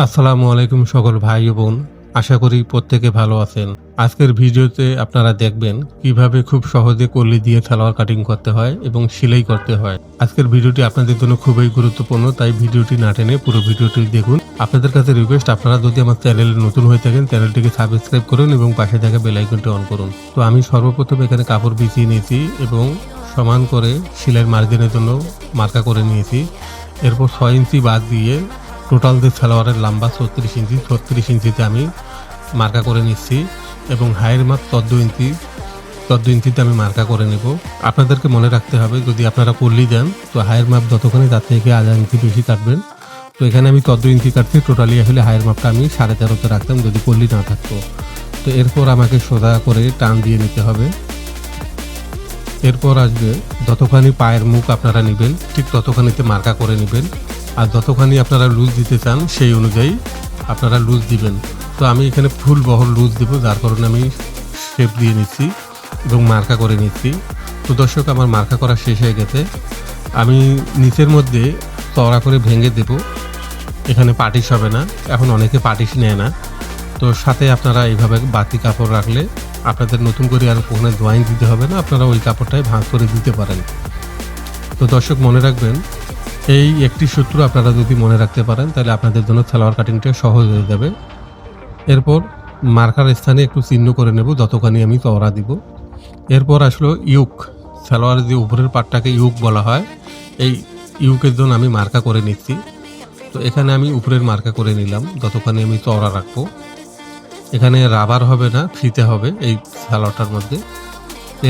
আসসালামু আলাইকুম সকল ভাই ও বোন, আশা করি প্রত্যেকে ভালো আছেন। আজকের ভিডিওতে আপনারা দেখবেন কিভাবে খুব সহজে কলি দিয়ে সালোয়ার কাটিং করতে হয় এবং সেলাই করতে হয়। আজকের ভিডিওটি আপনাদের জন্য খুবই গুরুত্বপূর্ণ, তাই ভিডিওটি না টেনে পুরো ভিডিওটি দেখুন। আপনাদের কাছে রিকোয়েস্ট, আপনারা যদি আমার চ্যানেলে নতুন হয়ে থাকেন চ্যানেলটিকে সাবস্ক্রাইব করুন এবং পাশে থাকা বেল আইকনটি অন করুন। তো আমি সর্বপ্রথম এখানে কাপড় বিছিয়ে নিয়েছি এবং সমান করে সেলাইয়ের মার্জিনের জন্য মার্কা করে নিয়েছি। এরপর 6 ইঞ্চি বাদ দিয়ে টোটাল যে সালোয়ারের লম্বা 36 ইঞ্চিতে আমি মার্কা করে নিচ্ছি এবং হাইয়ের মাপ 14 ইঞ্চিতে আমি মার্কা করে নেব। আপনাদেরকে মনে রাখতে হবে, যদি আপনারা কলি দেন তো হাইয়ের মাপ যতখানি তার থেকে আধা ইঞ্চি বেশি কাটবেন। তো এখানে আমি 14 ইঞ্চি কাটছি, টোটালি আসলে হাইয়ের মাপটা আমি 13.5তে রাখতাম যদি কলি না থাকতো। তো এরপর আমাকে সোজা করে টান দিয়ে নিতে হবে। এরপর আসবে যতখানি পায়ের মুখ আপনারা নেবেন ঠিক ততখানিতে মার্কা করে নেবেন, আর যতখানি আপনারা লুজ দিতে চান সেই অনুযায়ী আপনারা লুজ দিবেন। তো আমি এখানে ফুল বহর লুজ দিব, যার কারণে আমি শেপ দিয়ে নিচ্ছি এবং মার্কা করে নিচ্ছি। তো দর্শক, আমার মার্কা করা শেষ হয়ে গেছে। আমি নিচের মধ্যে চওড়া করে ভেঙে দেব, এখানে পাটিশ হবে না। এখন অনেকে পাটিশ নেয় না, তো সাথে আপনারা এইভাবে বাতি কাপড় রাখলে আপনাদের নতুন করে আর ওখানে জয়েন্ট দিতে হবে না, আপনারা ওই কাপড়টাই ভাঁজ করে দিতে পারেন। তো দর্শক, মনে রাখবেন, এই একটি সূত্র আপনারা যদি মনে রাখতে পারেন তাহলে আপনাদের জন্য সালোয়ার কাটিংটা সহজ হয়ে যাবে। এরপর মার্কার স্থানে একটু চিহ্ন করে নেব যতখানি আমি চওড়া দিব। এরপর আসলো ইউক, সালোয়ারের যে উপরের পাটটাকে ইউক বলা হয়, এই ইউকের জন্য আমি মার্কা করে নিচ্ছি। তো এখানে আমি উপরের মার্কা করে নিলাম যতখানি আমি চওড়া রাখবো। এখানে রাবার হবে না, ফিতে হবে এই সালোয়ারটার মধ্যে।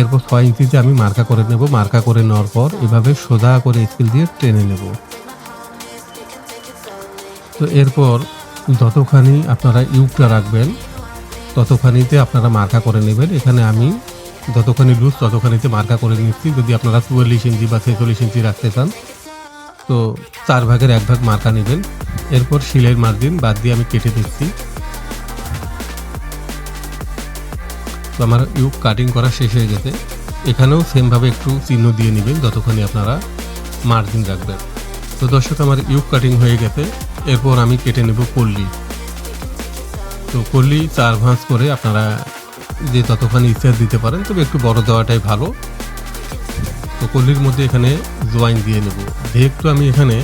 এরপর 6 ইঞ্চিতে আমি মার্কা করে নেব। মার্কা করে নেওয়ার পর এভাবে সোজা করে স্কেল দিয়ে টেনে নেব। তো এরপর যতখানি আপনারা ইউকটা রাখবেন ততখানিতে আপনারা মার্কা করে নেবেন। এখানে আমি যতখানি লুজ ততখানিতে মার্কা করে নিচ্ছি। যদি আপনারা 44 ইঞ্চি বা 46 ইঞ্চি রাখতে চান তো 4 ভাগের 1 ভাগ মার্কা নেবেন। এরপর সেলাইয়ের মার্জিন বাদ দিয়ে আমি কেটে দিচ্ছি। তো আমার ইউক কাটিং করা শেষ হয়ে গেছে। এখানেও সেমভাবে একটু চিহ্ন দিয়ে নেবেন যতখানি আপনারা মার্জিন রাখবেন। তো দর্শক, আমার ইউক কাটিং হয়ে গেছে। এরপর আমি কেটে নেব কল্লি। তো কল্লি 4 ভাঁজ করে আপনারা যে ততখানি ইচ্ছা দিতে পারেন, তবে একটু বড় দেওয়াটাই ভালো। তো কল্লির মধ্যে এখানে জয়েন দিয়ে নেব। যেহেতু আমি এখানে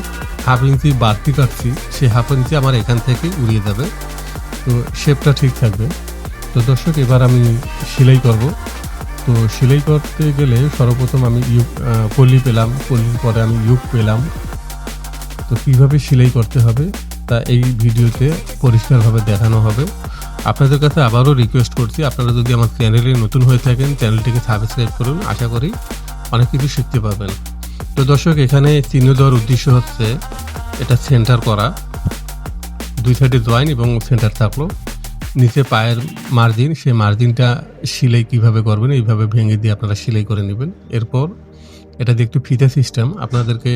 1/2 ইঞ্চি বাড়তি কাটছি, সেই 1/2 ইঞ্চি আমার এখান থেকে উড়িয়ে যাবে, তো শেপটা ঠিক থাকবে। তো দর্শক, এবার আমি সেলাই করব। তো সেলাই করতে গেলে সর্বপ্রথম আমি কলি পেলাম, কলির পরে আমি ইউক পেলাম। তো কীভাবে সেলাই করতে হবে তা এই ভিডিওতে পরিষ্কারভাবে দেখানো হবে। আপনাদের কাছে আবারও রিকোয়েস্ট করছি, আপনারা যদি আমার চ্যানেলে নতুন হয়ে থাকেন চ্যানেলটিকে সাবস্ক্রাইব করুন, আশা করি অনেক কিছু শিখতে পাবেন। তো দর্শক, এখানে চিহ্ন দেওয়ার উদ্দেশ্য হচ্ছে এটা সেন্টার করা, 2 সাইডে জয়েন এবং সেন্টার থাকলো। নিচে পায়ের মার্জিন, সেই মার্জিনটা সেলাই কিভাবে করবেন এইভাবে ভেঙে দিয়ে আপনারা সেলাই করে নেবেন। এরপর এটা দিয়ে একটু ফিতা সিস্টেম, আপনাদেরকে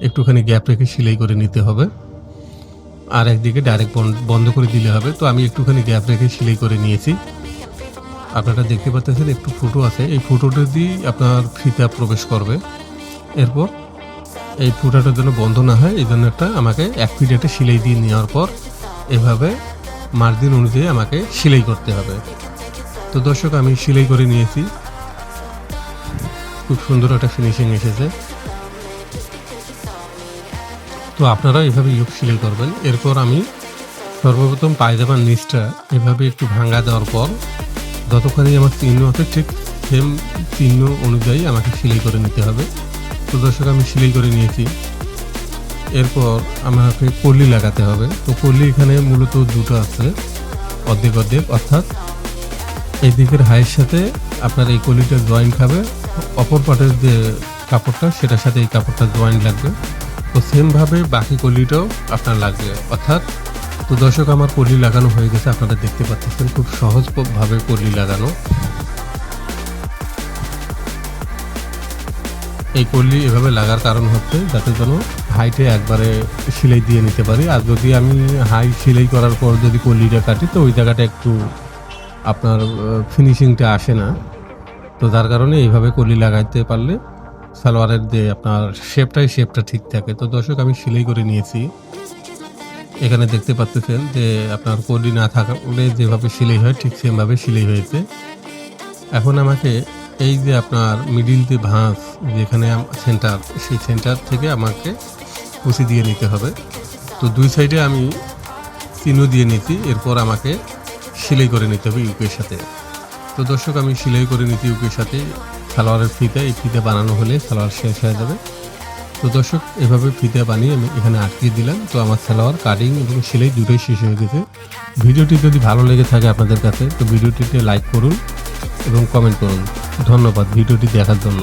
একটুখানি গ্যাপ রেখে সেলাই করে নিতে হবে, আর একদিকে ডাইরেক্ট বন্ধ করে দিলে হবে। তো আমি একটুখানি গ্যাপ রেখে সেলাই করে নিয়েছি। আপনারা দেখতে পাচ্ছেন একটু ফুটো আছে, এই ফুটোটা দিয়ে আপনার ফিতা প্রবেশ করবে। এরপর এই ফুটাটার জন্য বন্ধ না হয় এই জন্য আমাকে 1 ফিট একটা সেলাই দিয়ে নেওয়ার পর এভাবে মার্জিন অনুযায়ী আমাকে সেলাই করতে হবে। তো দর্শক, আমি সেলাই করে নিয়েছি, খুব সুন্দর একটা ফিনিশিং এসেছে। তো আপনারা এভাবে ইউক সেলাই করবেন। এরপর আমি সর্বপ্রথম পায়জামার নিচটা এভাবে একটু ভাঙা দেওয়ার পর যতখানি আমার চিহ্ন আছে ঠিক সেম চিহ্ন অনুযায়ী আমাকে সেলাই করে নিতে হবে। তো দর্শক, আমি সেলাই করে নিয়েছি। এরপর আমাকে কলি লাগাতে হবে। তো কলি এখানে মূলত দুটো আছে, অর্ধেক অর্ধেক, অর্থাৎ এই দিকের হাইয়ের সাথে আপনার এই কলিটা জয়েন্ট খাবে, অপর পাটের যে কাপড়টা সেটার সাথে এই কাপড়টা জয়েন্ট লাগবে। তো সেমভাবে বাকি কলিটাও আপনার লাগবে অর্থাৎ। তো দর্শক, আমার কলি লাগানো হয়ে গেছে, আপনারা দেখতে পাচ্ছেন খুব সহজভাবে কলি লাগানো। এই কলি এভাবে লাগার কারণ হচ্ছে যাতে যেন হাইটে একবারে সেলাই দিয়ে নিতে পারি। আর যদি আমি হাই সেলাই করার পর যদি কলিটা কাটি তো ওই জায়গাটা একটু আপনার ফিনিশিংটা আসে না। তো যার কারণে এইভাবে কলি লাগাইতে পারলে সালোয়ারের যে আপনার শেপটা ঠিক থাকে। তো দর্শক, আমি সেলাই করে নিয়েছি। এখানে দেখতে পাচ্ছেন যে আপনার কলি না থাকলে যেভাবে সেলাই হয় ঠিক সেমভাবে সেলাই হয়েছে। এখন আমাকে এই যে আপনার মিডিল যে ভাঁজ যেখানে সেন্টার, সেই সেন্টার থেকে আমাকে কুচি দিয়ে নিতে হবে। তো দুই সাইডে আমি চিহ্ন দিয়ে নিচ্ছি, এরপর আমাকে সেলাই করে নিতে হবে ইউকের সাথে। তো দর্শক আমি সেলাই করে নিচ্ছি ইউকের সাথে সালোয়ারের ফিতা, এই ফিতা বানানো হলে সালোয়ার শেষ হয়ে যাবে। তো দর্শক এভাবে ফিতা বানিয়ে আমি এখানে আটকে দিলাম। তো আমার সালোয়ার কাটিং এবং সেলাই দুটোই শেষ হয়ে গেছে। ভিডিওটি যদি ভালো লেগে থাকে আপনাদের কাছে তো ভিডিওটিতে লাইক করুন এবং কমেন্ট করুন। ধন্যবাদ ভিডিওটি দেখার জন্য।